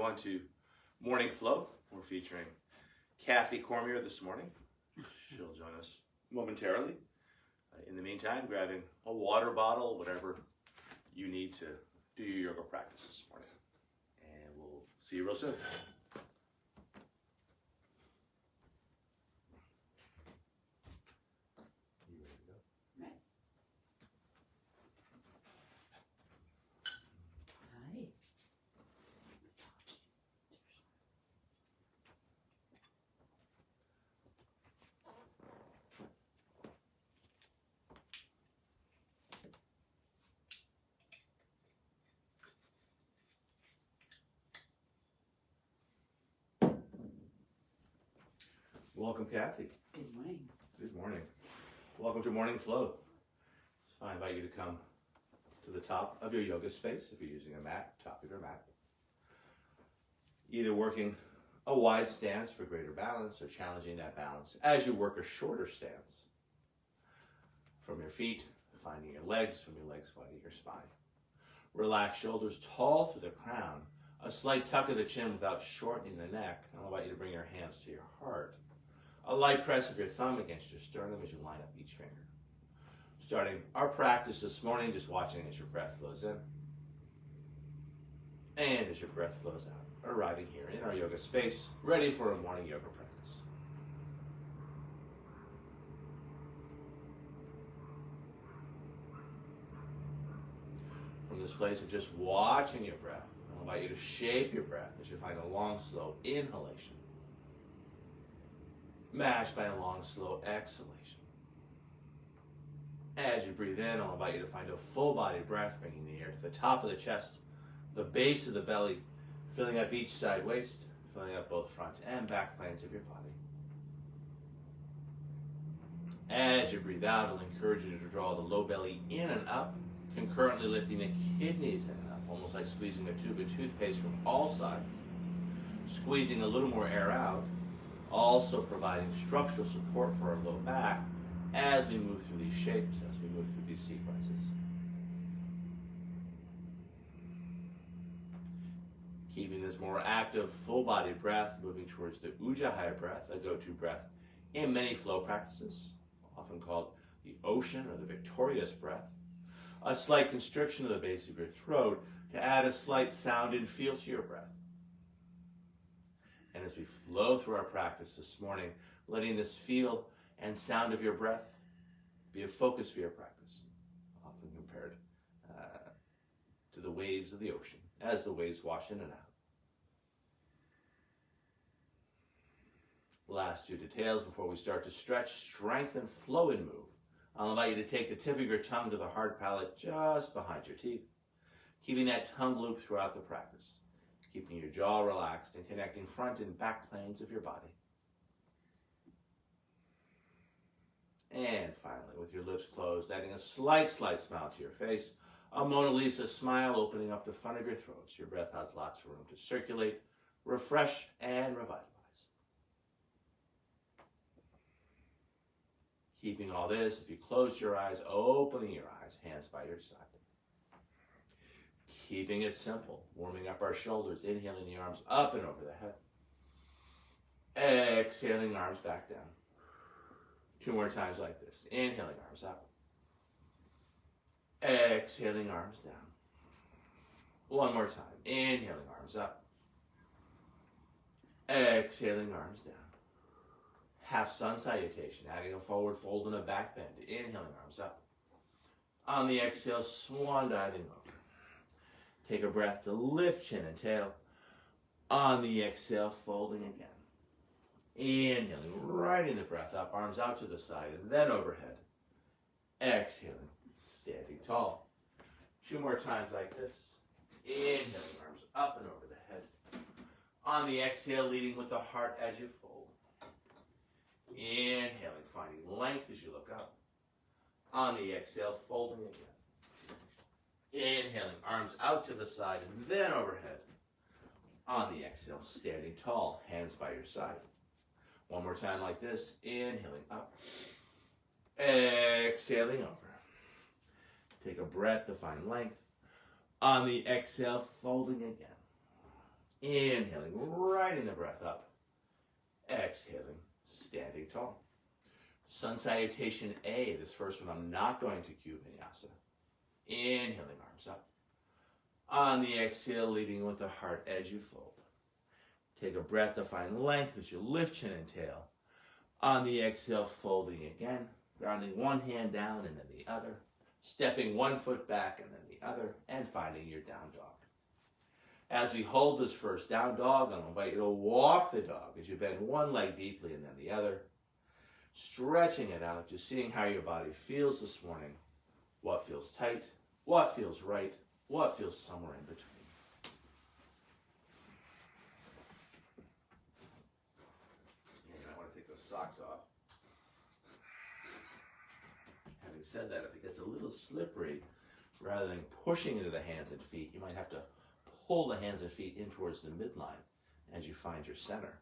on to Morning Flow. We're featuring Kathy Cormier this morning. She'll join us momentarily. In the meantime, grabbing a water bottle, whatever you need to do your yoga practice this morning. And we'll see you real soon. You ready to go? Right. Hi. Welcome, Kathy. Good morning. Good morning. Welcome to Morning Flow. So I invite you to come to the top of your yoga space if you're using a mat, top of your mat. Either working a wide stance for greater balance or challenging that balance as you work a shorter stance. From your feet, finding your legs, from your legs, finding your spine. Relax shoulders tall through the crown. A slight tuck of the chin without shortening the neck. I'll invite you to bring your hands to your heart. A light press of your thumb against your sternum as you line up each finger. Starting our practice this morning, just watching as your breath flows in and as your breath flows out. Arriving here in our yoga space, ready for a morning yoga practice. From this place of just watching your breath, I'll invite you to shape your breath as you find a long, slow inhalation, matched by a long, slow exhalation. As you breathe in, I'll invite you to find a full body breath, bringing the air to the top of the chest, the base of the belly, filling up each side waist, filling up both front and back planes of your body. As you breathe out, I'll encourage you to draw the low belly in and up, concurrently lifting the kidneys in and up, almost like squeezing a tube of toothpaste from all sides. Squeezing a little more air out, also providing structural support for our low back as we move through these shapes, as we move through these sequences. Keeping this more active, full-body breath, moving towards the Ujjayi breath, a go-to breath in many flow practices, often called the ocean or the victorious breath. A slight constriction of the base of your throat to add a slight sound and feel to your breath. And as we flow through our practice this morning, letting this feel and sound of your breath be a focus for your practice, often compared to the waves of the ocean, as the waves wash in and out. Last two details before we start to stretch, strengthen, flow, and move. I'll invite you to take the tip of your tongue to the hard palate just behind your teeth, keeping that tongue loop throughout the practice, keeping your jaw relaxed and connecting front and back planes of your body. And finally, with your lips closed, adding a slight smile to your face, a Mona Lisa smile opening up the front of your throat so your breath has lots of room to circulate, refresh, and revitalize. Keeping all this, if you closed your eyes, opening your eyes, hands by your side. Keeping it simple, warming up our shoulders, inhaling the arms up and over the head. Exhaling, arms back down. Two more times like this. Inhaling, arms up. Exhaling, arms down. One more time. Inhaling, arms up. Exhaling, arms down. Half sun salutation, adding a forward fold and a back bend. Inhaling, arms up. On the exhale, swan diving over. Take a breath to lift chin and tail. On the exhale, folding again. Inhaling, riding the breath up, arms out to the side and then overhead. Exhaling, standing tall. Two more times like this. Inhaling, arms up and over the head. On the exhale, leading with the heart as you fold. Inhaling, finding length as you look up. On the exhale, folding again. Inhaling, arms out to the side and then overhead. On the exhale, standing tall, hands by your side. One more time like this. Inhaling up. Exhaling over. Take a breath to find length. On the exhale, folding again. Inhaling, riding the breath up. Exhaling, standing tall. Sun Salutation A, this first one I'm not going to cue vinyasa. Inhaling, arms up. On the exhale, leading with the heart as you fold. Take a breath to find length as you lift chin and tail. On the exhale, folding again, grounding one hand down and then the other, stepping one foot back and then the other, and finding your down dog. As we hold this first down dog, I'll invite you to walk the dog as you bend one leg deeply and then the other, stretching it out, just seeing how your body feels this morning. What feels tight, what feels right, what feels somewhere in between. And I want to take those socks off. Having said that, if it gets a little slippery, rather than pushing into the hands and feet, you might have to pull the hands and feet in towards the midline as you find your center.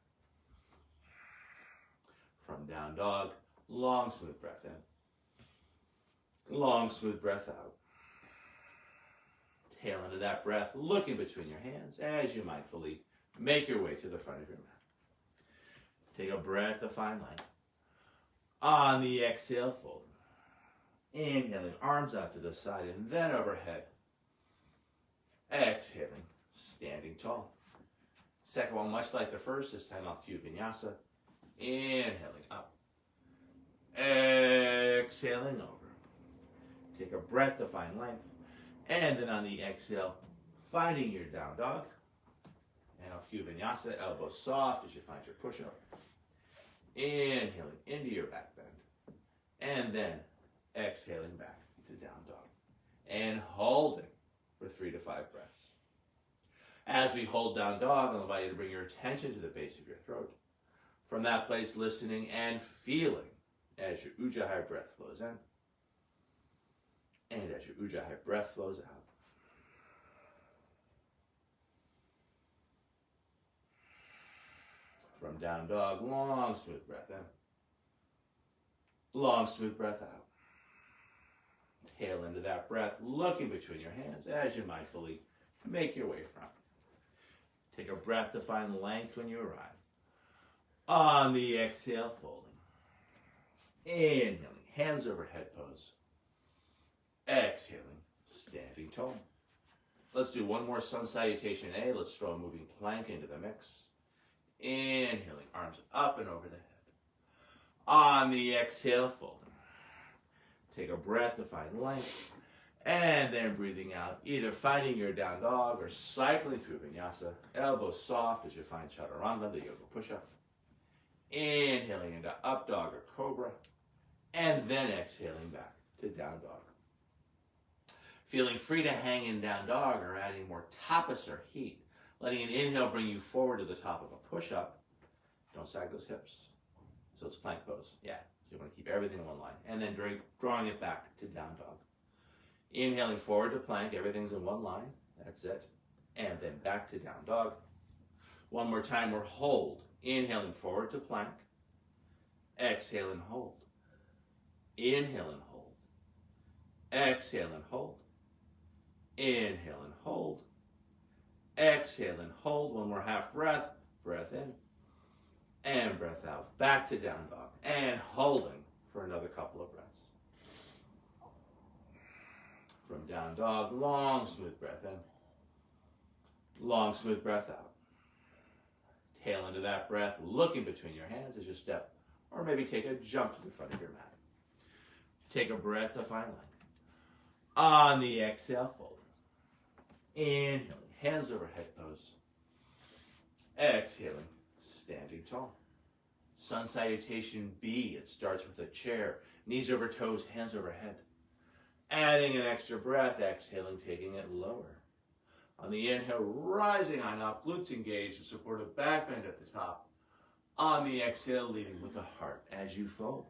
From down dog, long smooth breath in. Long smooth breath out. Tail into that breath, looking between your hands as you mindfully make your way to the front of your mat. Take a breath to find length. On the exhale, fold. Inhaling, arms out to the side and then overhead. Exhaling, standing tall. Second one, much like the first, this time I'll cue vinyasa. Inhaling up. Exhaling over. Take a breath to find length. And then on the exhale, finding your down dog. And I'll cue vinyasa, elbows soft as you find your push-up. Inhaling into your back bend. And then exhaling back to down dog. And holding for 3 to 5 breaths. As we hold down dog, I'll invite you to bring your attention to the base of your throat. From that place, listening and feeling as your Ujjayi breath flows in. And as your Ujjayi breath flows out. From down dog, long smooth breath in. Long smooth breath out. Tail into that breath, looking between your hands as you mindfully make your way front. Take a breath to find length when you arrive. On the exhale, folding. Inhaling, hands over head pose. Exhaling, standing tall. Let's do one more Sun Salutation A. Let's throw a moving plank into the mix. Inhaling, arms up and over the head. On the exhale, folding. Take a breath to find length. And then breathing out, either finding your down dog or cycling through vinyasa. Elbows soft as you find chaturanga, the yoga push-up. Inhaling into up dog or cobra. And then exhaling back to down dog. Feeling free to hang in down dog or adding more tapas or heat. Letting an inhale bring you forward to the top of a push-up. Don't sag those hips. So it's plank pose. Yeah. So you want to keep everything in one line. And then drawing it back to down dog. Inhaling forward to plank. Everything's in one line. That's it. And then back to down dog. One more time. We're hold. Inhaling forward to plank. Exhale and hold. Inhale and hold. Exhale and hold. Inhale and hold. Exhale and hold. One more half breath. Breath in. And breath out. Back to down dog. And holding for another couple of breaths. From down dog, long smooth breath in. Long smooth breath out. Tail into that breath, looking between your hands as you step. Or maybe take a jump to the front of your mat. Take a breath to find length. On the exhale, fold. Inhaling, hands over head pose. Exhaling, standing tall. Sun Salutation B, it starts with a chair. Knees over toes, hands over head. Adding an extra breath, exhaling, taking it lower. On the inhale, rising on up, glutes engaged, and support a back bend at the top. On the exhale, leading with the heart as you fold.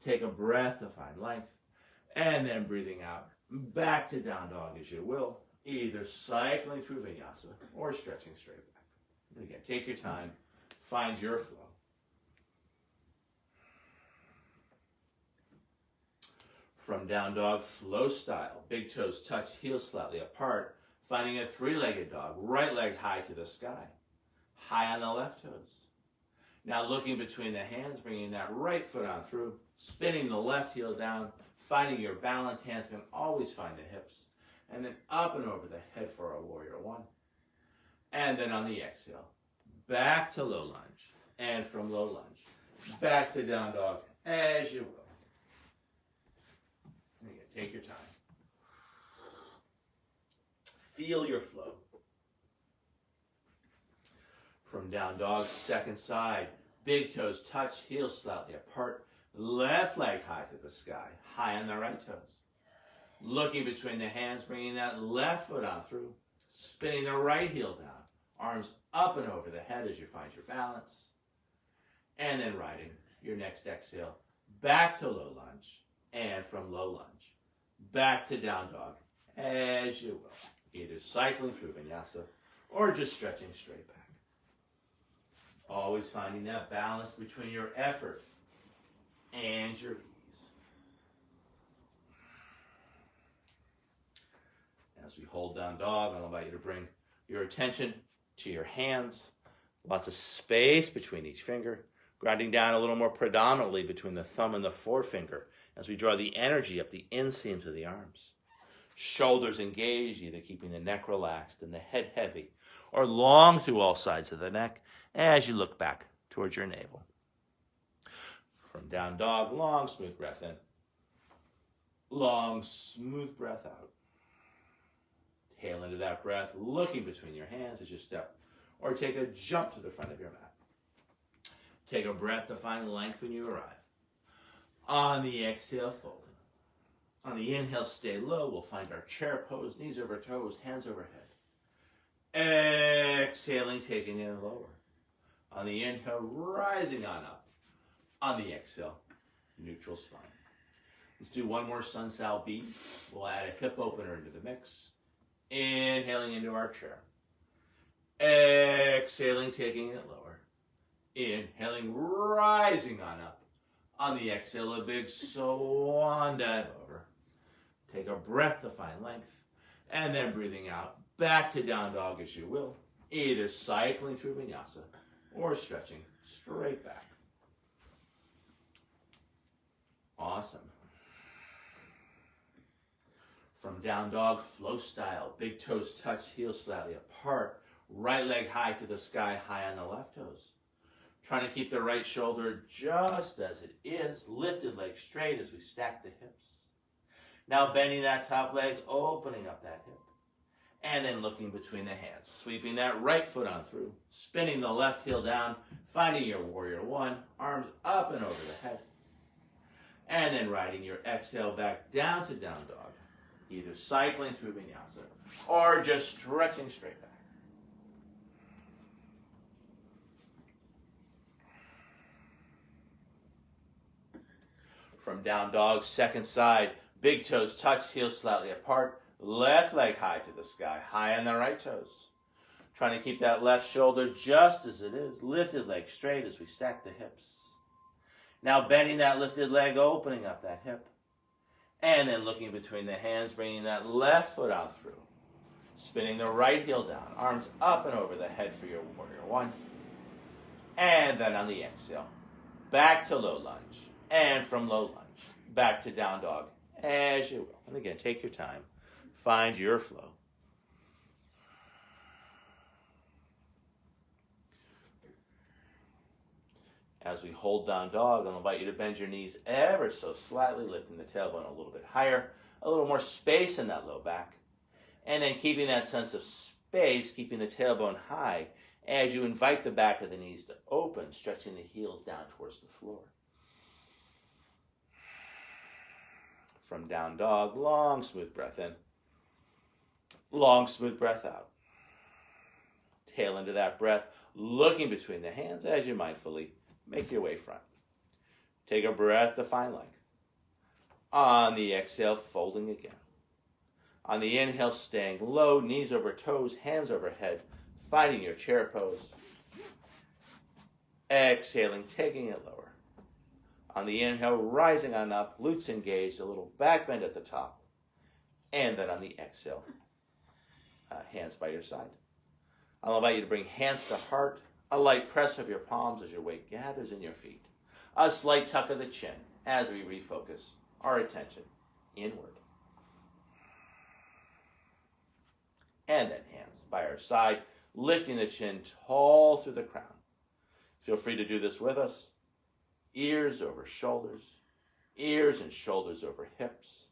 Take a breath to find length, and then breathing out, back to down dog as you will, either cycling through vinyasa or stretching straight back. And again, take your time, find your flow. From down dog, flow style. Big toes touch, heels slightly apart. Finding a three-legged dog, right leg high to the sky, high on the left toes. Now looking between the hands, bringing that right foot on through, spinning the left heel down, finding your balanced hands can always find the hips, and then up and over the head for a warrior one. And then on the exhale, back to low lunge, and from low lunge, back to down dog, as you will. Again, take your time. Feel your flow. From down dog, second side, big toes touch, heels slightly apart, left leg high to the sky, high on the right toes. Looking between the hands, bringing that left foot on through, spinning the right heel down, arms up and over the head as you find your balance. And then riding your next exhale, back to low lunge, and from low lunge, back to down dog, as you will. Either cycling through vinyasa or just stretching straight back. Always finding that balance between your effort and your ease. As we hold down dog, I'll invite you to bring your attention to your hands. Lots of space between each finger. Grounding down a little more predominantly between the thumb and the forefinger as we draw the energy up the inseams of the arms. Shoulders engaged, either keeping the neck relaxed and the head heavy, or long through all sides of the neck as you look back towards your navel. From down dog, long, smooth breath in. Long, smooth breath out. Tail into that breath, looking between your hands as you step, or take a jump to the front of your mat. Take a breath to find length when you arrive. On the exhale, fold. On the inhale, stay low. We'll find our chair pose, knees over toes, hands overhead. Exhaling, taking it lower. On the inhale, rising on up. On the exhale, neutral spine. Let's do one more sun sal beat. We'll add a hip opener into the mix. Inhaling into our chair. Exhaling, taking it lower. Inhaling, rising on up. On the exhale, a big swan dive over. Take a breath to find length. And then breathing out, back to down dog as you will. Either cycling through vinyasa or stretching straight back. Awesome. From down dog, flow style. Big toes touch, heels slightly apart. Right leg high to the sky, high on the left toes. Trying to keep the right shoulder just as it is. Lifted leg straight as we stack the hips. Now bending that top leg, opening up that hip. And then looking between the hands. Sweeping that right foot on through. Spinning the left heel down. Finding your warrior one. Arms up and over the head. And then riding your exhale back down to down dog. Either cycling through vinyasa or just stretching straight back. From down dog, second side, big toes touch, heels slightly apart, left leg high to the sky, high on the right toes. Trying to keep that left shoulder just as it is, lifted leg straight as we stack the hips. Now bending that lifted leg, opening up that hip. And then looking between the hands, bringing that left foot out through. Spinning the right heel down, arms up and over the head for your warrior one. And then on the exhale, back to low lunge. And from low lunge, back to down dog, as you will. And again, take your time. Find your flow. As we hold down dog, I'll invite you to bend your knees ever so slightly, lifting the tailbone a little bit higher, a little more space in that low back. And then keeping that sense of space, keeping the tailbone high, as you invite the back of the knees to open, stretching the heels down towards the floor. From down dog, long, smooth breath in. Long, smooth breath out. Tail into that breath, looking between the hands as you mindfully make your way front. Take a breath to find length. On the exhale, folding again. On the inhale, staying low, knees over toes, hands overhead, finding your chair pose. Exhaling, taking it lower. On the inhale, rising on up, glutes engaged, a little back bend at the top. And then on the exhale, hands by your side. I'll invite you to bring hands to heart, a light press of your palms as your weight gathers in your feet, a slight tuck of the chin as we refocus our attention inward. And then hands by our side, lifting the chin tall through the crown. Feel free to do this with us. Ears over shoulders, ears and shoulders over hips,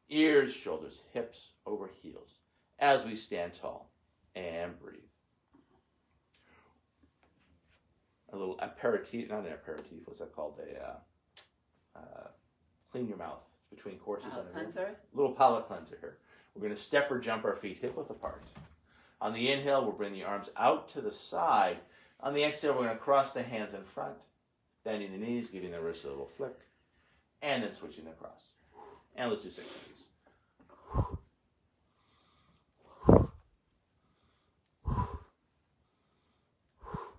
ears, shoulders, hips over heels as we stand tall and breathe. A little aperitif, not an aperitif, what's that called? Clean your mouth between courses. Palate cleanser? A little palate cleanser here. We're going to step or jump our feet hip width apart. On the inhale, we'll bring the arms out to the side. On the exhale, we're going to cross the hands in front, bending the knees, giving the wrists a little flick, and then switching across. And let's do 6 of these.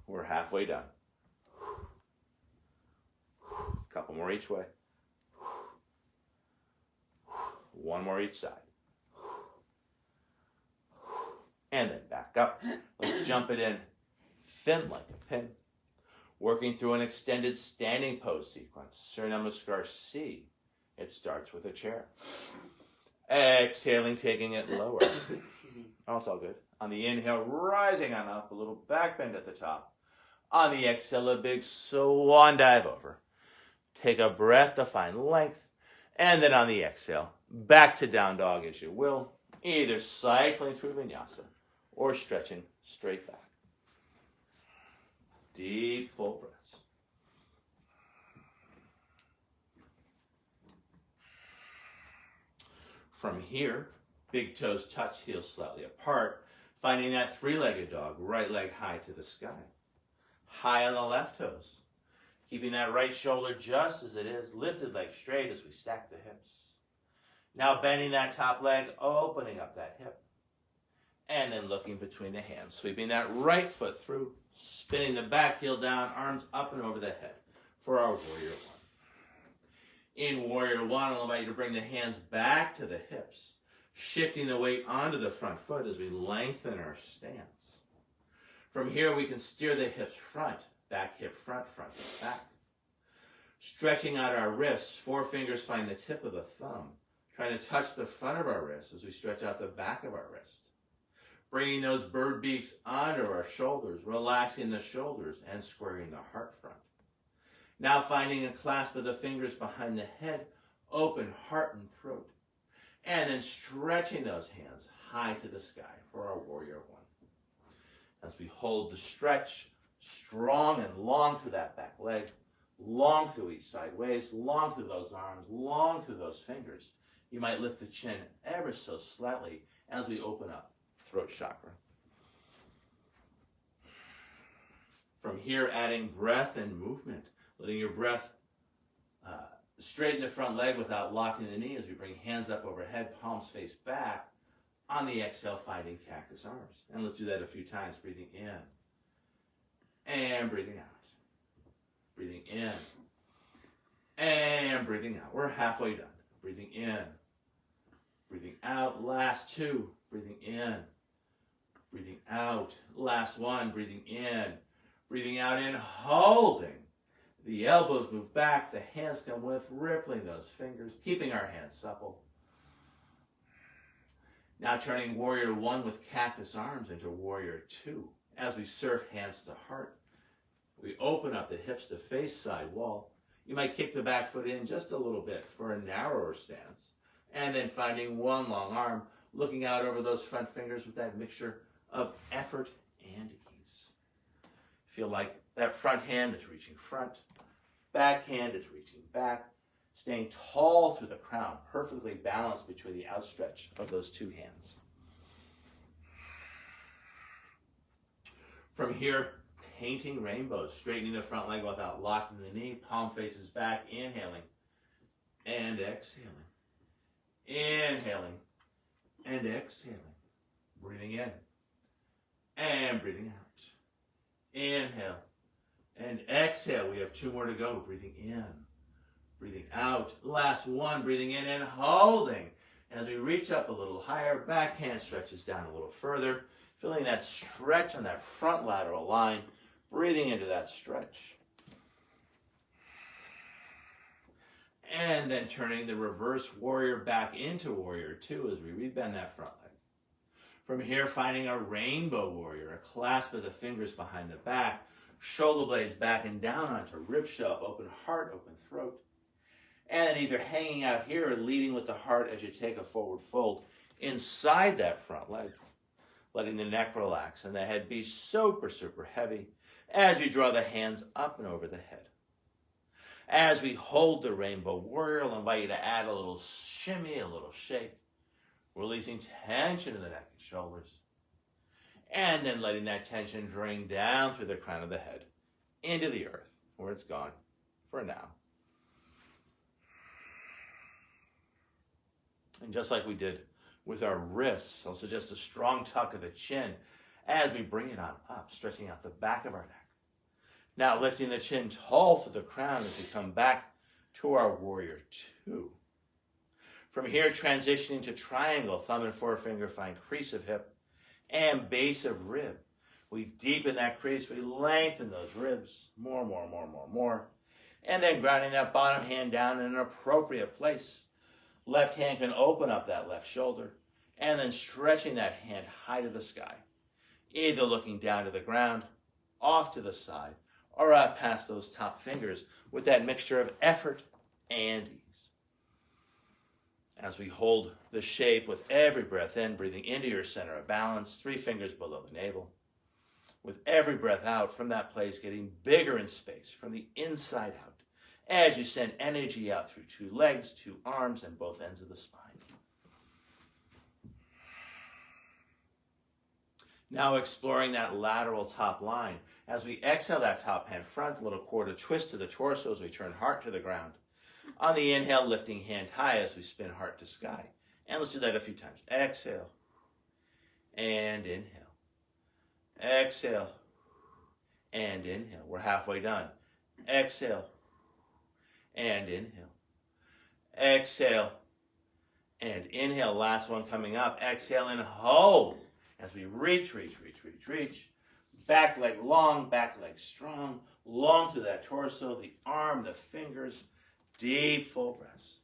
We're halfway done. Couple more each way. One more each side. And then back up. Let's jump it in thin like a pin. Working through an extended standing pose sequence. Surya Namaskar C. It starts with a chair. Exhaling, taking it lower. Excuse me. Oh, it's all good. On the inhale, rising on up, a little back bend at the top. On the exhale, a big swan dive over. Take a breath to find length. And then on the exhale, back to down dog as you will. Either cycling through vinyasa or stretching straight back. Deep, full breaths. From here, big toes touch, heels slightly apart, finding that three-legged dog, right leg high to the sky. High on the left toes, keeping that right shoulder just as it is, lifted leg straight as we stack the hips. Now bending that top leg, opening up that hip, and then looking between the hands, sweeping that right foot through, spinning the back heel down, arms up and over the head for our Warrior One. In Warrior One, I'll invite you to bring the hands back to the hips, shifting the weight onto the front foot as we lengthen our stance. From here, we can steer the hips front, back hip front, front hip back. Stretching out our wrists, 4 fingers find the tip of the thumb, trying to touch the front of our wrist as we stretch out the back of our wrist. Bringing those bird beaks onto our shoulders, relaxing the shoulders and squaring the heart front. Now finding a clasp of the fingers behind the head, open heart and throat. And then stretching those hands high to the sky for our Warrior One. As we hold the stretch, strong and long through that back leg, long through each side waist, long through those arms, long through those fingers. You might lift the chin ever so slightly as we open up throat chakra. From here, adding breath and movement, letting your breath straighten the front leg without locking the knee as we bring hands up overhead, palms face back. On the exhale, finding cactus arms. And let's do that a few times, breathing in and breathing out. Breathing in and breathing out. We're halfway done. Breathing in, breathing out. Last 2, breathing in, breathing out. Last 1, breathing in, breathing out and holding. The elbows move back, the hands come with, rippling those fingers, keeping our hands supple. Now turning Warrior One with cactus arms into Warrior Two. As we surf hands to heart, we open up the hips to face side wall. You might kick the back foot in just a little bit for a narrower stance. And then finding one long arm, looking out over those front fingers with that mixture of effort and ease. Feel like that front hand is reaching front, back hand is reaching back, staying tall through the crown, perfectly balanced between the outstretch of those 2 hands. From here, painting rainbows, straightening the front leg without locking the knee, palm faces back, inhaling and exhaling. Inhaling and exhaling. Breathing in and breathing out. Inhale and exhale. We have 2 more to go. Breathing in, breathing out. Last 1, breathing in and holding As we reach up a little higher, back hand stretches down a little further, feeling that stretch on that front lateral line, breathing into that stretch. And then turning the reverse warrior back into warrior two as we rebend that front leg. From here, finding a rainbow warrior, a clasp of the fingers behind the back, shoulder blades back and down onto rib shelf, open heart, open throat. And then either hanging out here or leading with the heart as you take a forward fold inside that front leg, letting the neck relax and the head be super, super heavy as we draw the hands up and over the head. As we hold the rainbow warrior, I'll invite you to add a little shimmy, a little shake, releasing tension in the neck and shoulders. And then letting that tension drain down through the crown of the head into the earth, where it's gone for now. And just like we did with our wrists, I'll suggest a strong tuck of the chin as we bring it on up, stretching out the back of our neck. Now lifting the chin tall to the crown as we come back to our warrior two. From here, transitioning to triangle, thumb and forefinger find crease of hip and base of rib. We deepen that crease, we lengthen those ribs, more. And then grounding that bottom hand down in an appropriate place. Left hand can open up that left shoulder, and then stretching that hand high to the sky, either looking down to the ground, off to the side, or out past those top fingers with that mixture of effort and ease. As we hold the shape with every breath in, breathing into your center of balance, 3 fingers below the navel. With every breath out from that place, getting bigger in space from the inside out, as you send energy out through 2 legs, 2 arms, and both ends of the spine. Now exploring that lateral top line. As we exhale that top hand front, a little quarter twist to the torso as we turn heart to the ground. On the inhale, lifting hand high as we spin heart to sky. And let's do that a few times. Exhale and inhale. Exhale and inhale. We're halfway done. Exhale and inhale. Exhale and inhale. Last one coming up. Exhale and hold as we reach. Back leg long, back leg strong. Long through that torso, the arm, the fingers. Deep full breaths.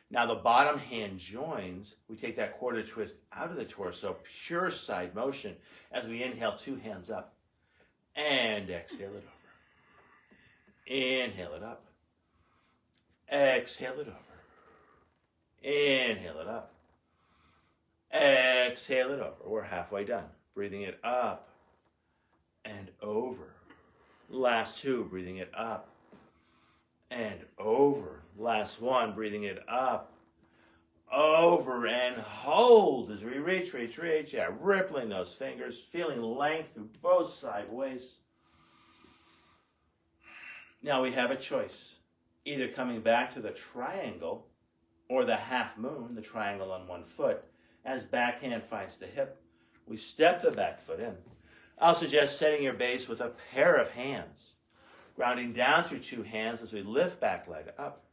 Now the bottom hand joins. We take that quarter twist out of the torso. Pure side motion as we inhale, 2 hands up. And exhale it over. Inhale it up. Exhale it over. Inhale it up. Exhale it over. We're halfway done. Breathing it up and over. Last 2, breathing it up and over. Last 1, breathing it up, over, and hold as we reach. Yeah, rippling those fingers, feeling length through both side waists. Now we have a choice, either coming back to the triangle or the half moon, the triangle on 1 foot, as backhand finds the hip. We step the back foot in. I'll suggest setting your base with a pair of hands, grounding down through 2 hands as we lift back leg up.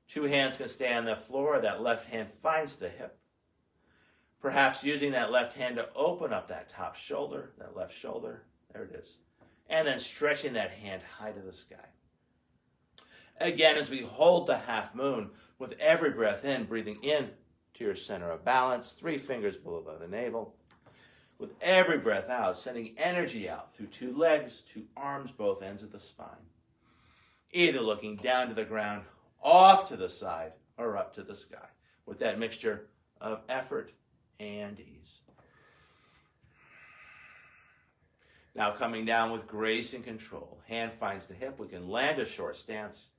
2 hands can stay on the floor. That left hand finds the hip. Perhaps using that left hand to open up that top shoulder, that left shoulder. There it is. And then stretching that hand high to the sky. Again, as we hold the half moon, with every breath in, breathing in to your center of balance, 3 fingers below the navel. With every breath out, sending energy out through 2 legs, 2 arms, both ends of the spine. Either looking down to the ground, off to the side, or up to the sky, with that mixture of effort and ease. Now coming down with grace and control. Hand finds the hip. We can land a short stance,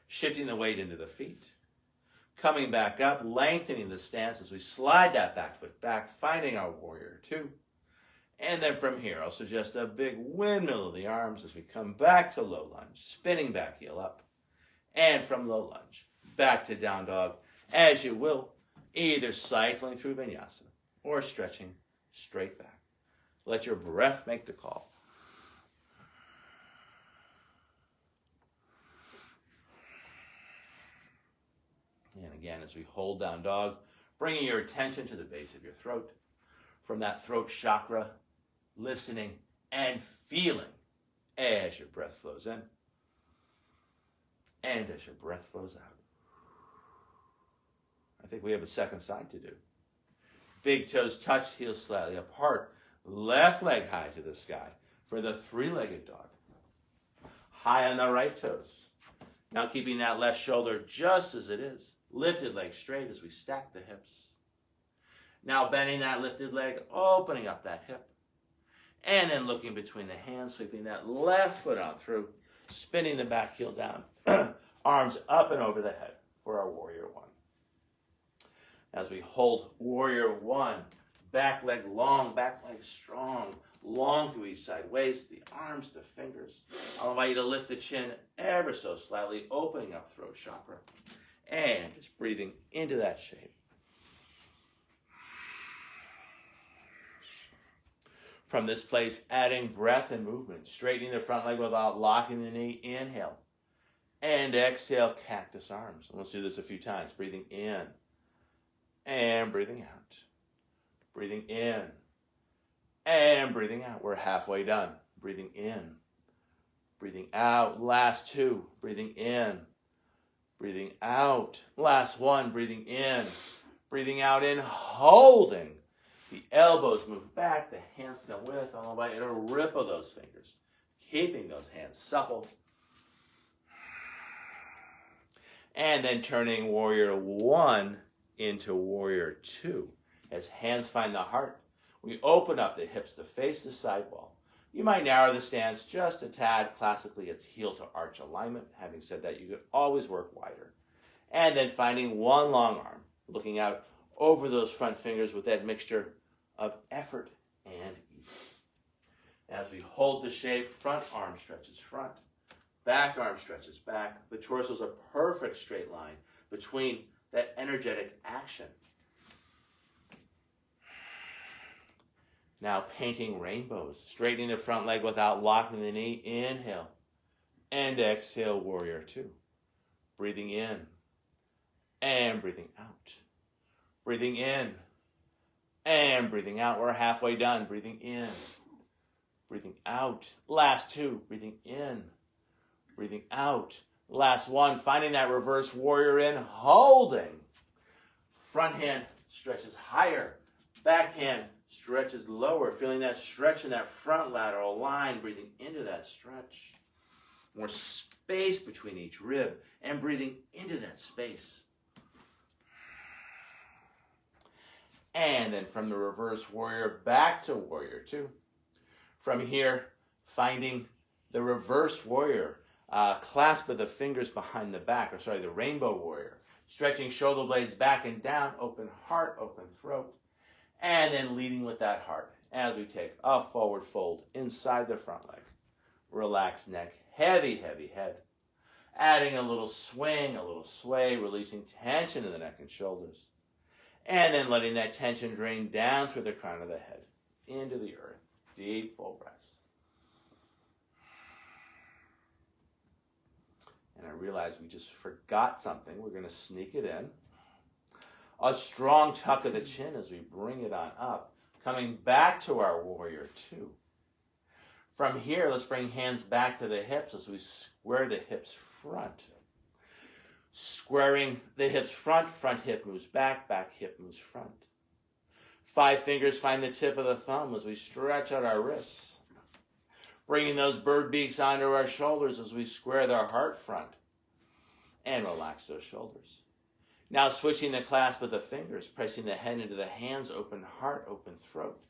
shifting the weight into the feet. Coming back up, lengthening the stance as we slide that back foot back, finding our warrior two. And then from here, I'll suggest a big windmill of the arms as we come back to low lunge, spinning back heel up. And from low lunge, back to down dog, as you will, either cycling through vinyasa or stretching straight back. Let your breath make the call. And again, as we hold down dog, bringing your attention to the base of your throat. From that throat chakra, listening and feeling as your breath flows in and as your breath flows out. I think we have a second side to do. Big toes touch, heels slightly apart. Left leg high to the sky for the three-legged dog. High on the right toes. Now keeping that left shoulder just as it is. Lifted leg straight as we stack the hips. Now bending that lifted leg, opening up that hip. And then looking between the hands, sweeping that left foot on through. Spinning the back heel down. Arms up and over the head for our warrior one. As we hold warrior one, back leg long, back leg strong, long to each side, waist, the arms, the fingers. I'll invite you to lift the chin ever so slightly, opening up throat chakra, and just breathing into that shape. From this place, adding breath and movement, straightening the front leg without locking the knee. Inhale, and exhale, cactus arms. And let's do this a few times. Breathing in, and breathing out. Breathing in, and breathing out. We're halfway done. Breathing in, breathing out. Last two. Breathing in, breathing out. Last one. Breathing in, breathing out, and holding. The elbows move back, the hands come with. I'll invite you to ripple those fingers, keeping those hands supple. And then turning warrior one into warrior two. As hands find the heart, we open up the hips to face the side wall. You might narrow the stance just a tad. Classically, it's heel to arch alignment. Having said that, you could always work wider. And then finding one long arm, looking out over those front fingers with that mixture of effort and ease. As we hold the shape, front arm stretches front, back arm stretches back. The torso is a perfect straight line between that energetic action. Now painting rainbows, straightening the front leg without locking the knee. Inhale and exhale, warrior two. Breathing in and breathing out. Breathing in and breathing out. We're halfway done. Breathing in, breathing out. Last two. Breathing in, breathing out. Last one. Finding that reverse warrior in, holding. Front hand stretches higher. Back hand stretches lower. Feeling that stretch in that front lateral line. Breathing into that stretch. More space between each rib and breathing into that space. And then from the reverse warrior back to warrior two. From here, finding the reverse warrior, clasp of the fingers behind the back, the rainbow warrior. Stretching shoulder blades back and down, open heart, open throat. And then leading with that heart as we take a forward fold inside the front leg. Relaxed neck, heavy, heavy head. Adding a little swing, a little sway, releasing tension in the neck and shoulders. And then letting that tension drain down through the crown of the head, into the earth. Deep, full breaths. And I realize we just forgot something. We're going to sneak it in. A strong tuck of the chin as we bring it on up. Coming back to our warrior two. From here, let's bring hands back to the hips as we square the hips front. Squaring the hips front, front hip moves back, back hip moves front. 5 fingers find the tip of the thumb as we stretch out our wrists. Bringing those bird beaks onto our shoulders as we square their heart front. And relax those shoulders. Now switching the clasp of the fingers, pressing the head into the hands, open heart, open throat.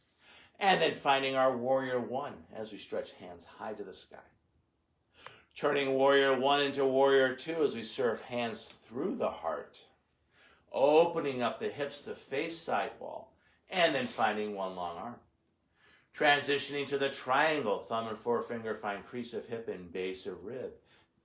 And then finding our warrior one as we stretch hands high to the sky. Turning warrior one into warrior two as we serve hands through the heart. Opening up the hips to face side wall. And then finding one long arm. Transitioning to the triangle. Thumb and forefinger find crease of hip and base of rib.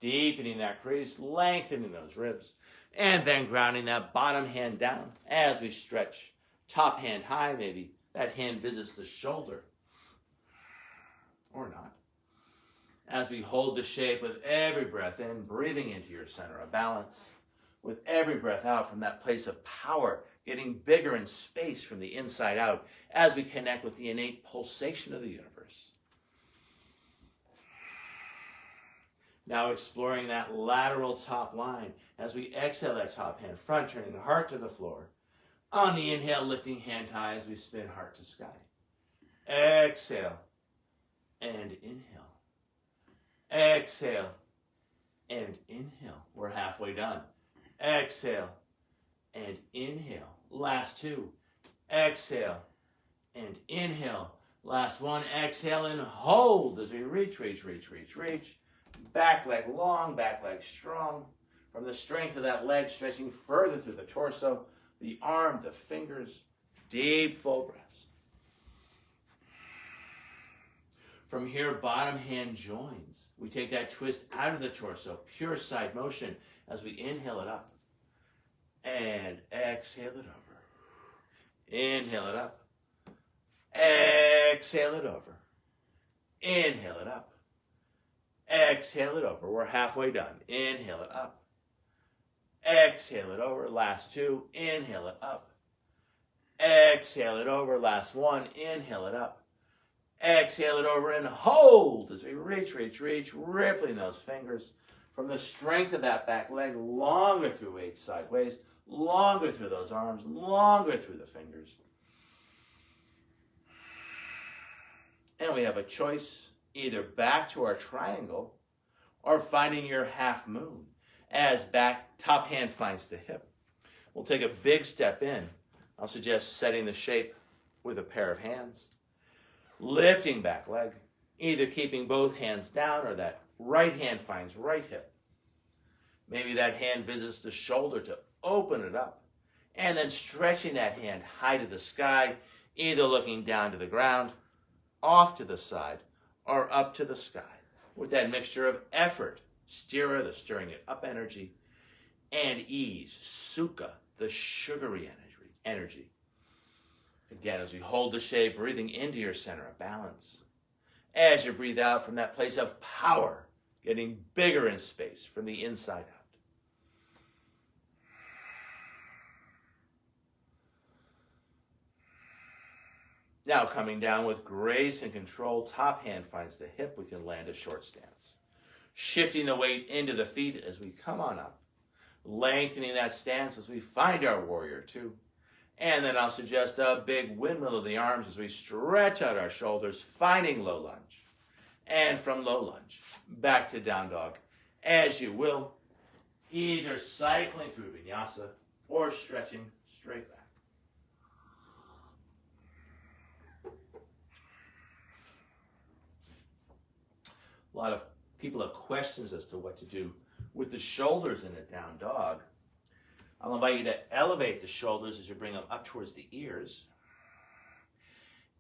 Deepening that crease, lengthening those ribs. And then grounding that bottom hand down as we stretch. Top hand high, maybe that hand visits the shoulder. Or not. As we hold the shape with every breath in, breathing into your center of balance. with every breath out from that place of power, getting bigger in space from the inside out as we connect with the innate pulsation of the universe. Now exploring that lateral top line as we exhale that top hand front, turning the heart to the floor. On the inhale, lifting hand high as we spin heart to sky. Exhale and inhale. Exhale and inhale. We're halfway done. Exhale and inhale. Last two. Exhale and inhale. Last one. Exhale and hold as we reach. Back leg long, back leg strong. From the strength of that leg, stretching further through the torso, the arm, the fingers. Deep, full breaths. From here, bottom hand joins. We take that twist out of the torso, pure side motion as we inhale it up. And exhale it over. Inhale it up. Exhale it over. Inhale it up. Exhale it over. We're halfway done. Inhale it up. Exhale it over. Last two. Inhale it up. Exhale it over. Last one. Inhale it up. Exhale it over and hold as we reach, rippling those fingers from the strength of that back leg, longer through weight sideways, longer through those arms, longer through the fingers. And we have a choice, either back to our triangle or finding your half moon as back top hand finds the hip. We'll take a big step in. I'll suggest setting the shape with a pair of hands. Lifting back leg, either keeping both hands down or that right hand finds right hip. Maybe that hand visits the shoulder to open it up. And then stretching that hand high to the sky, either looking down to the ground, off to the side, or up to the sky. With that mixture of effort, sthira, the stirring it up energy, and ease, sukha, the sugary energy. Again, as we hold the shape, breathing into your center of balance. As you breathe out from that place of power, getting bigger in space from the inside out. Now coming down with grace and control, top hand finds the hip, we can land a short stance. Shifting the weight into the feet as we come on up. Lengthening that stance as we find our warrior two. And then I'll suggest a big windmill of the arms as we stretch out our shoulders, finding low lunge. And from low lunge, back to down dog, as you will, either cycling through vinyasa or stretching straight back. A lot of people have questions as to what to do with the shoulders in a down dog. I'll invite you to elevate the shoulders as you bring them up towards the ears.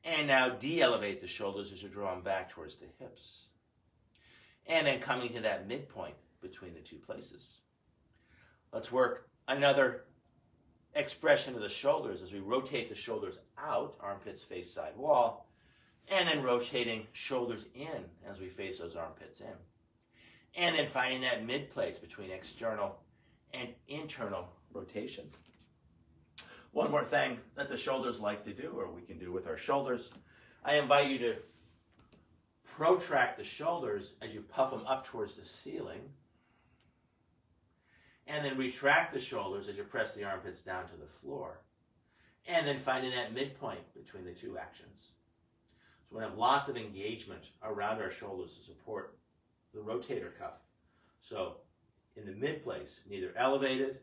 And now de-elevate the shoulders as you draw them back towards the hips. And then coming to that midpoint between the two places. Let's work another expression of the shoulders as we rotate the shoulders out, armpits face side wall, and then rotating shoulders in as we face those armpits in. And then finding that mid place between external and internal rotation. One more thing that the shoulders like to do, or we can do with our shoulders, I invite you to protract the shoulders as you puff them up towards the ceiling, and then retract the shoulders as you press the armpits down to the floor, and then finding that midpoint between the two actions. So we have lots of engagement around our shoulders to support the rotator cuff. So in the mid place, neither elevated,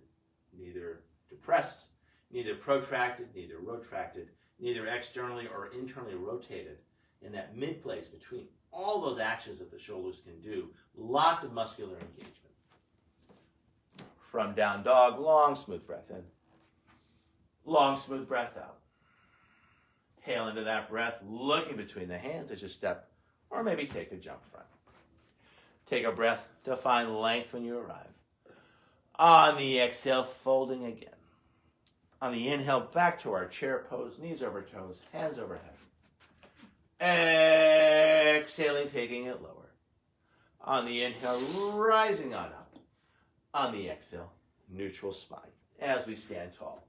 neither depressed, neither protracted, neither retracted, neither externally or internally rotated. In that mid place between all those actions that the shoulders can do, lots of muscular engagement. From down dog, long smooth breath in. Long smooth breath out. Tail into that breath, looking between the hands as you step, or maybe take a jump front. Take a breath to find length when you arrive. On the exhale, folding again. On the inhale, back to our chair pose, knees over toes, hands overhead. Exhaling, taking it lower. On the inhale, rising on up. On the exhale, neutral spine as we stand tall.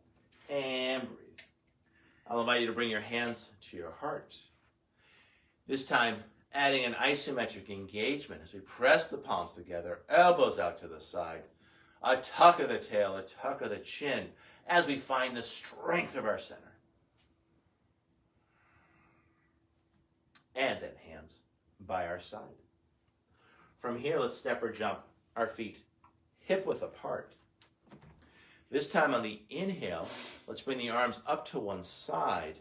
And breathe. I'll invite you to bring your hands to your heart. This time, adding an isometric engagement as we press the palms together, elbows out to the side, a tuck of the tail, a tuck of the chin, as we find the strength of our center. And then hands by our side. From here, let's step or jump our feet hip width apart. This time on the inhale, let's bring the arms up to one side.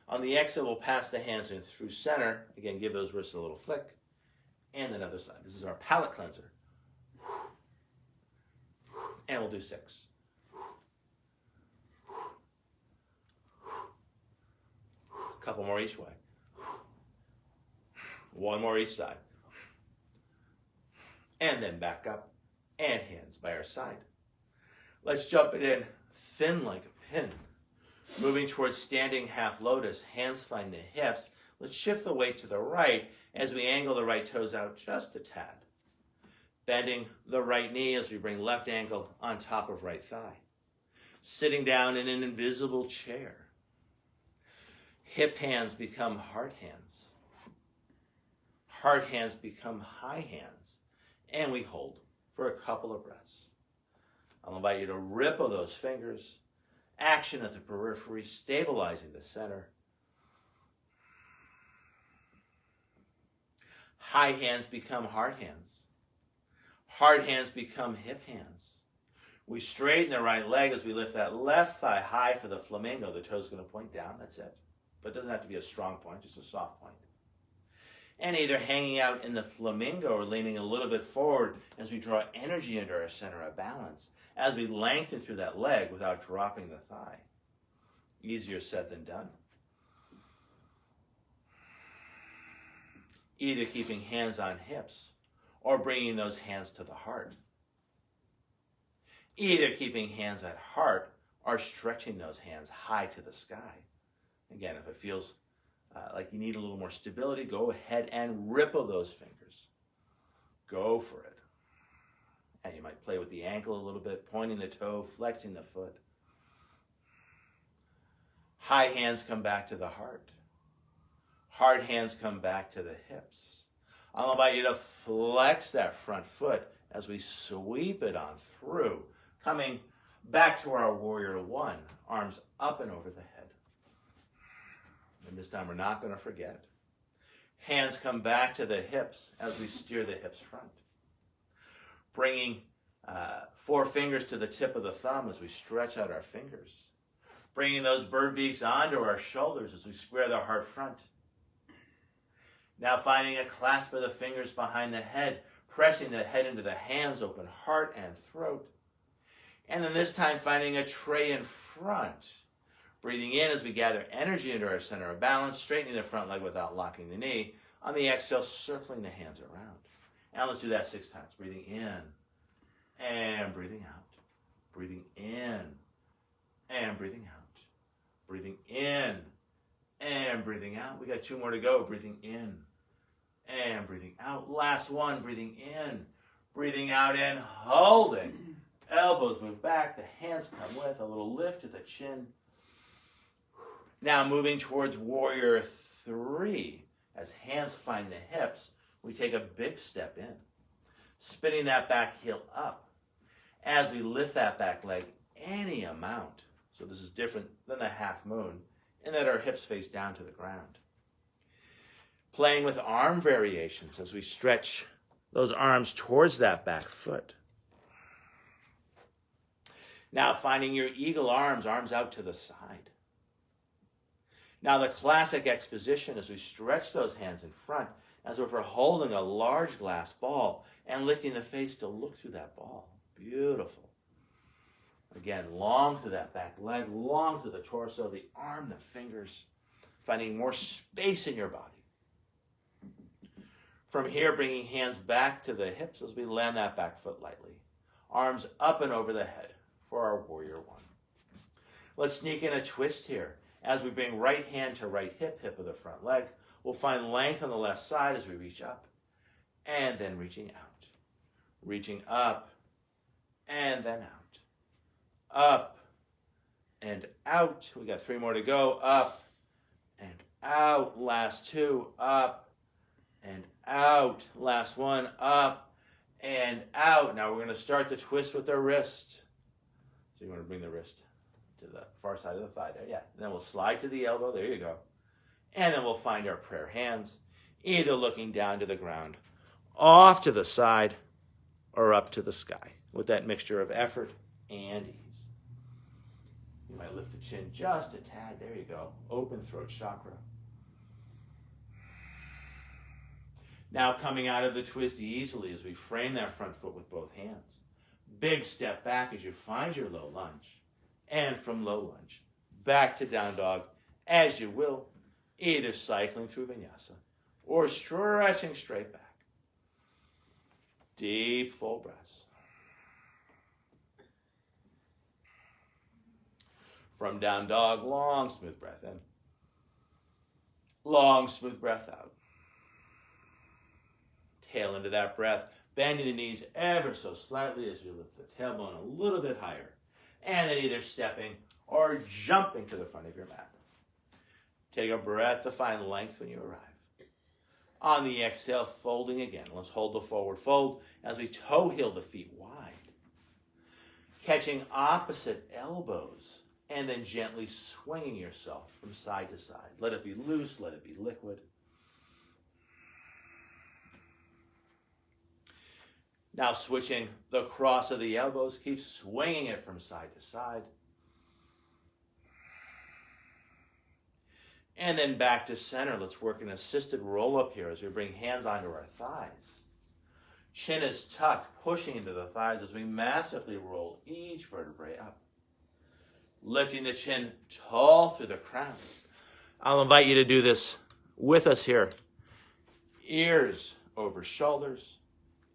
On the exhale, we'll pass the hands in through center. Again, give those wrists a little flick. And another side. This is our palate cleanser. And we'll do 6. A couple more each way. One more each side. And then back up. And hands by our side. Let's jump it in thin like a pin. Moving towards standing half lotus, hands find the hips. Let's shift the weight to the right as we angle the right toes out just a tad. Bending the right knee as we bring left ankle on top of right thigh. Sitting down in an invisible chair. Hip hands become heart hands. Heart hands become high hands. And we hold for a couple of breaths. I'll invite you to ripple those fingers. Action at the periphery, stabilizing the center. High hands become heart hands. Heart hands become hip hands. We straighten the right leg as we lift that left thigh high for the flamingo. The toe's going to point down, that's it. But it doesn't have to be a strong point, just a soft point. And either hanging out in the flamingo or leaning a little bit forward as we draw energy into our center of balance, as we lengthen through that leg without dropping the thigh. Easier said than done. Either keeping hands on hips or bringing those hands to the heart. Either keeping hands at heart or stretching those hands high to the sky. Again, if it feels like you need a little more stability, go ahead and ripple those fingers. Go for it. And you might play with the ankle a little bit, pointing the toe, flexing the foot. High hands come back to the heart. Hard hands come back to the hips. I'll invite you to flex that front foot as we sweep it on through, coming back to our warrior one, arms up and over the head. And this time we're not going to forget. Hands come back to the hips as we steer the hips front. Bringing 4 fingers to the tip of the thumb as we stretch out our fingers. Bringing those bird beaks onto our shoulders as we square the heart front. Now finding a clasp of the fingers behind the head, pressing the head into the hands, open heart and throat. And then this time finding a tray in front. Breathing in as we gather energy into our center of balance, straightening the front leg without locking the knee. On the exhale, circling the hands around. And let's do that 6 times. Breathing in and breathing out. Breathing in and breathing out. Breathing in and breathing out. We got 2 more to go. Breathing in and breathing out. Last one. Breathing in, breathing out, and holding. Elbows move back. The hands come with a little lift to the chin. Now moving towards warrior 3. As hands find the hips, we take a big step in. Spinning that back heel up. As we lift that back leg any amount. So this is different than the half moon, in that our hips face down to the ground. Playing with arm variations as we stretch those arms towards that back foot. Now finding your eagle arms out to the side. Now the classic exposition as we stretch those hands in front, as if we're holding a large glass ball and lifting the face to look through that ball. Beautiful. Again, long through that back leg, long through the torso, the arm, the fingers, finding more space in your body. From here, bringing hands back to the hips as we land that back foot lightly. Arms up and over the head for our warrior 1. Let's sneak in a twist here. As we bring right hand to right hip, hip of the front leg, we'll find length on the left side as we reach up, and then reaching out. Reaching up, and then out. Up and out. We got 3 more to go. Up and out. Last 2. Up and out. Last 1. Up and out. Now we're going to start the twist with our wrist. So you want to bring the wrist to the far side of the thigh there. Yeah. And then we'll slide to the elbow. There you go. And then we'll find our prayer hands, either looking down to the ground, off to the side, or up to the sky, with that mixture of effort and ease. You might lift the chin just a tad. There you go. Open throat chakra. Now coming out of the twist easily as we frame that front foot with both hands. Big step back as you find your low lunge. And from low lunge, back to down dog as you will, either cycling through vinyasa or stretching straight back. Deep full breaths. From down dog, long smooth breath in. Long smooth breath out. Tail into that breath, bending the knees ever so slightly as you lift the tailbone a little bit higher. And then either stepping or jumping to the front of your mat. Take a breath to find length when you arrive. On the exhale, folding again. Let's hold the forward fold as we toe heel the feet wide. Catching opposite elbows and then gently swinging yourself from side to side. Let it be loose, let it be liquid. Now switching the cross of the elbows, keep swinging it from side to side. And then back to center. Let's work an assisted roll-up here as we bring hands onto our thighs. Chin is tucked, pushing into the thighs as we massively roll each vertebrae up. Lifting the chin tall through the crown. I'll invite you to do this with us here. Ears over shoulders.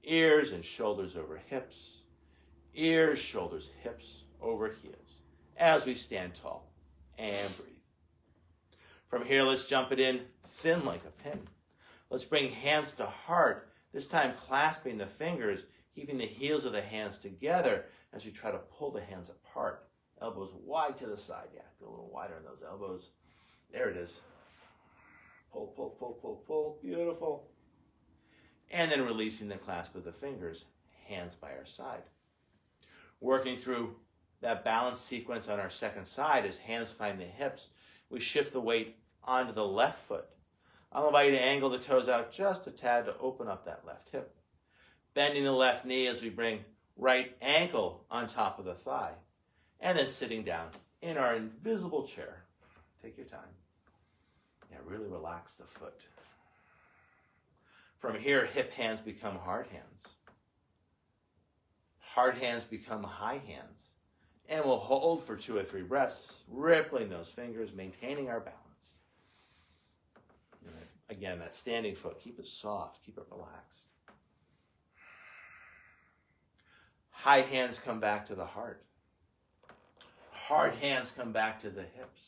Ears and shoulders over hips. Ears, shoulders, hips over heels. As we stand tall and breathe. From here, let's jump it in thin like a pin. Let's bring hands to heart, this time clasping the fingers, keeping the heels of the hands together as we try to pull the hands apart. Elbows wide to the side. Yeah, go a little wider on those elbows. There it is. Pull, pull, pull, pull, pull. Beautiful. And then releasing the clasp of the fingers, hands by our side. Working through that balance sequence on our second side as hands find the hips, we shift the weight onto the left foot. I'll invite you to angle the toes out just a tad to open up that left hip. Bending the left knee as we bring right ankle on top of the thigh. And then sitting down in our invisible chair. Take your time. Yeah, really relax the foot. From here, hip hands become hard hands. Hard hands become high hands. And we'll hold for 2 or 3 breaths, rippling those fingers, maintaining our balance. And again, that standing foot, keep it soft, keep it relaxed. High hands come back to the heart. Hard hands come back to the hips.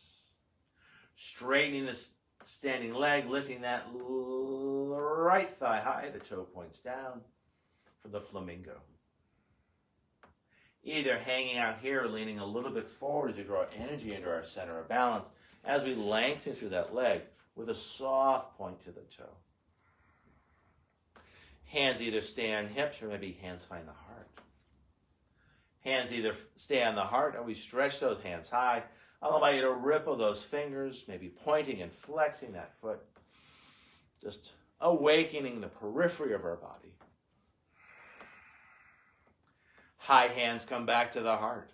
Straightening the standing leg, lifting that right thigh high, the toe points down for the flamingo. Either hanging out here or leaning a little bit forward as we draw energy into our center of balance as we lengthen through that leg with a soft point to the toe. Hands either stay on hips or maybe hands find the heart. Hands either stay on the heart or we stretch those hands high. I'll invite you to ripple those fingers, maybe pointing and flexing that foot. Just awakening the periphery of our body. High hands come back to the heart.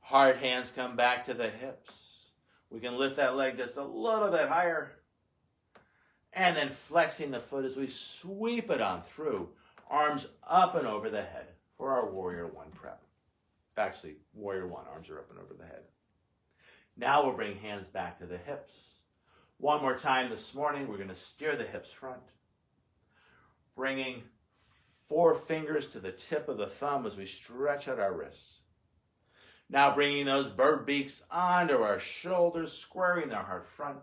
Hard hands come back to the hips. We can lift that leg just a little bit higher. And then flexing the foot as we sweep it on through. Arms up and over the head for our Warrior One prep. Actually, Warrior One, arms are up and over the head. Now we'll bring hands back to the hips. One more time this morning, we're going to steer the hips front. Bringing 4 fingers to the tip of the thumb as we stretch out our wrists. Now bringing those bird beaks onto our shoulders, squaring the heart front.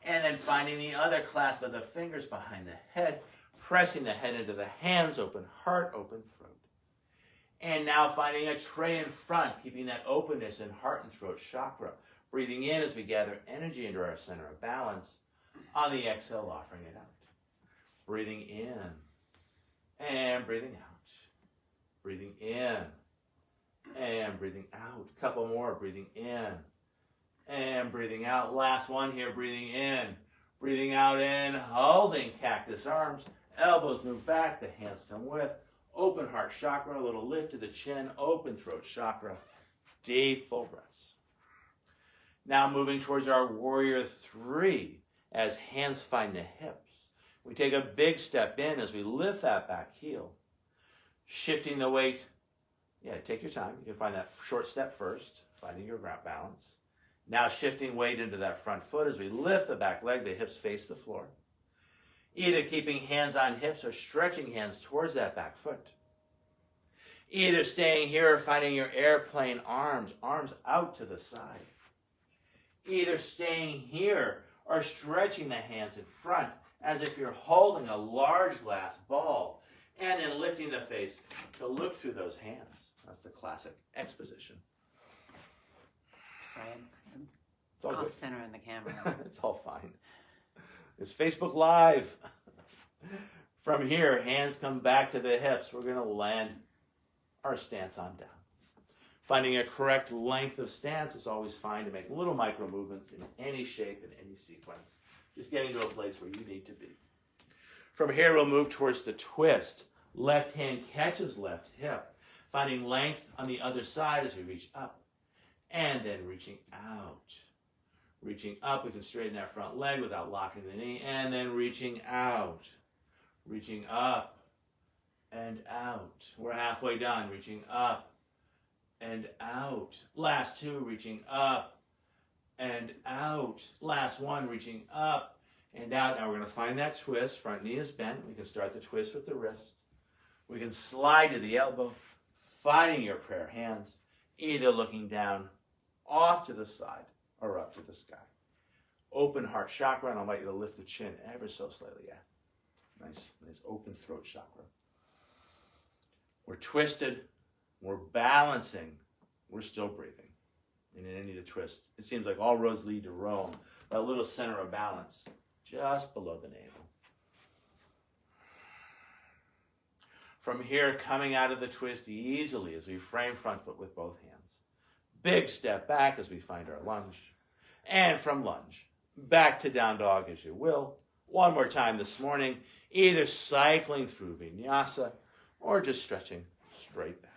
And then finding the other clasp of the fingers behind the head, pressing the head into the hands, open heart, open throat. And now finding a tray in front, keeping that openness in heart and throat chakra. Breathing in as we gather energy into our center of balance. On the exhale, offering it out. Breathing in and breathing out. Breathing in and breathing out. Couple more. Breathing in and breathing out. Last one here. Breathing in. Breathing out and holding cactus arms. Elbows move back. The hands come with. Open heart chakra. A little lift to the chin. Open throat chakra. Deep full breaths. Now moving towards our warrior three as hands find the hips. We take a big step in as we lift that back heel. Shifting the weight. Yeah, take your time. You can find that short step first, finding your ground balance. Now shifting weight into that front foot as we lift the back leg, the hips face the floor. Either keeping hands on hips or stretching hands towards that back foot. Either staying here or finding your airplane arms out to the side. Either staying here or stretching the hands in front as if you're holding a large glass ball and then lifting the face to look through those hands. That's the classic X position. Sorry, It's all off good. center in the camera. It's all fine. It's Facebook Live. From here, hands come back to the hips. We're going to land our stance on down. Finding a correct length of stance is always fine to make little micro movements in any shape and any sequence. Just getting to a place where you need to be. From here, we'll move towards the twist. Left hand catches left hip. Finding length on the other side as we reach up. And then reaching out. Reaching up, we can straighten that front leg without locking the knee. And then reaching out. Reaching up and out. We're halfway done. Reaching up and out. Last two, reaching up and out. Last one, reaching up and out. Now we're going to find that twist. Front knee is bent. We can start the twist with the wrist. We can slide to the elbow, finding your prayer hands, either looking down off to the side or up to the sky. Open heart chakra, and I'll invite you to lift the chin ever so slightly. Yeah. Nice open throat chakra. We're twisted. We're balancing. We're still breathing. And in any of the twists, it seems like all roads lead to Rome. That little center of balance just below the navel. From here, coming out of the twist easily as we frame front foot with both hands. Big step back as we find our lunge. And from lunge, back to down dog as you will. One more time this morning, either cycling through vinyasa or just stretching straight back.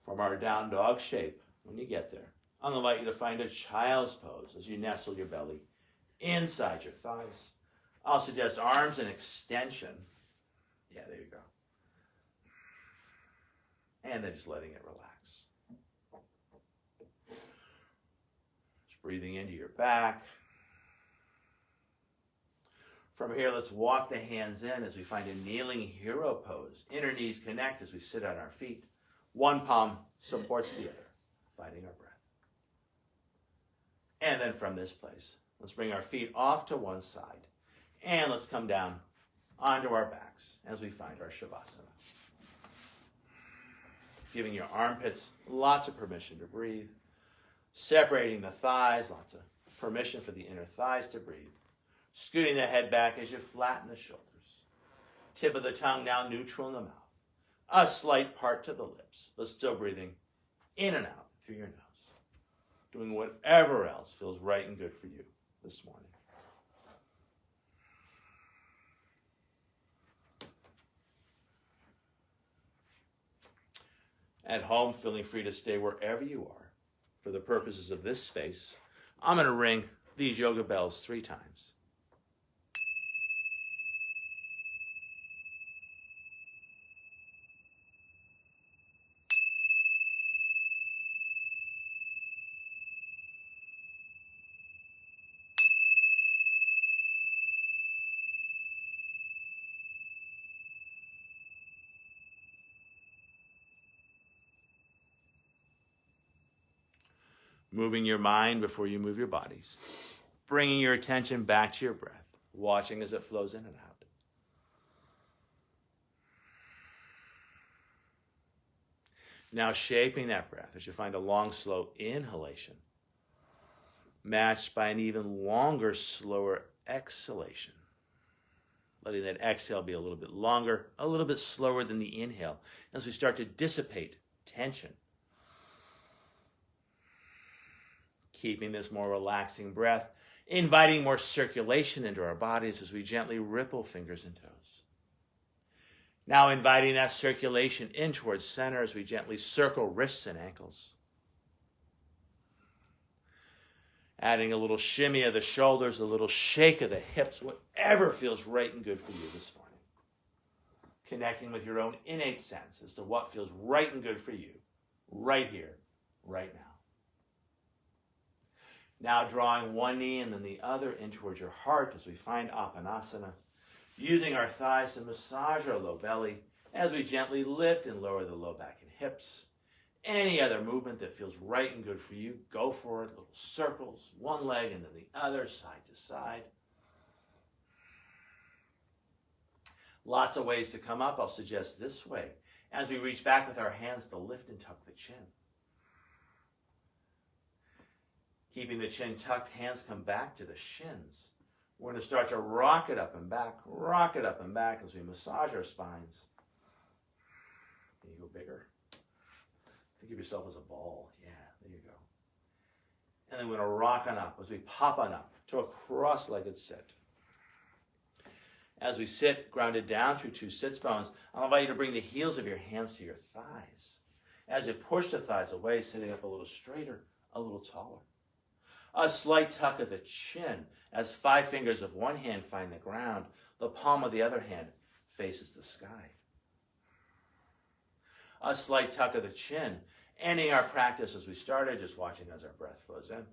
From our down dog shape, when you get there, I'll invite you to find a child's pose as you nestle your belly inside your thighs. I'll suggest arms in extension. Yeah, there you go. And then just letting it relax. Just breathing into your back. From here, let's walk the hands in as we find a kneeling hero pose. Inner knees connect as we sit on our feet. One palm supports the other, finding our breath. And then from this place, let's bring our feet off to one side. And let's come down onto our backs as we find our Shavasana. Giving your armpits lots of permission to breathe. Separating the thighs, lots of permission for the inner thighs to breathe. Scooting the head back as you flatten the shoulders. Tip of the tongue now neutral in the mouth. A slight part to the lips, but still breathing in and out through your nose. Doing whatever else feels right and good for you this morning. At home, feeling free to stay wherever you are. For the purposes of this space, I'm going to ring these yoga bells 3 times. Moving your mind before you move your bodies. Bringing your attention back to your breath. watching as it flows in and out. Now shaping that breath as you find a long, slow inhalation matched by an even longer, slower exhalation. Letting that exhale be a little bit longer, a little bit slower than the inhale as we start to dissipate tension. Keeping this more relaxing breath, inviting more circulation into our bodies as we gently ripple fingers and toes. Now inviting that circulation in towards center as we gently circle wrists and ankles. Adding a little shimmy of the shoulders, a little shake of the hips, whatever feels right and good for you this morning. Connecting with your own innate sense as to what feels right and good for you, right here, right now. Now drawing one knee and then the other in towards your heart as we find Apanasana, using our thighs to massage our low belly as we gently lift and lower the low back and hips. Any other movement that feels right and good for you, go for it. Little circles, one leg and then the other, side to side. Lots of ways to come up. I'll suggest this way. As we reach back with our hands to lift and tuck the chin. Keeping the chin tucked, hands come back to the shins. We're going to start to rock it up and back as we massage our spines. Can you go bigger? Think of yourself as a ball. Yeah, there you go. And then we're going to rock on up as we pop on up to a cross-legged sit. As we sit, grounded down through two sits bones, I'll invite you to bring the heels of your hands to your thighs. As you push the thighs away, sitting up a little straighter, a little taller. A slight tuck of the chin as 5 fingers of one hand find the ground. The palm of the other hand faces the sky. A slight tuck of the chin, ending our practice as we started, just watching as our breath flows in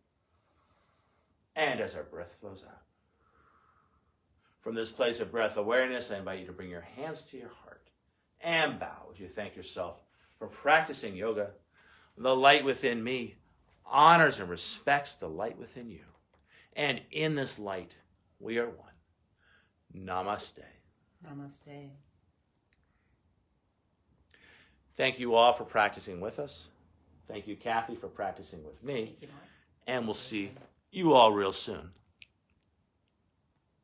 and as our breath flows out. From this place of breath awareness, I invite you to bring your hands to your heart and bow as you thank yourself for practicing yoga. The light within me honors and respects the light within you. And in this light, we are one. Namaste. Namaste. Thank you all for practicing with us. Thank you, Kathy, for practicing with me. Thank you, Mark. And we'll see you all real soon.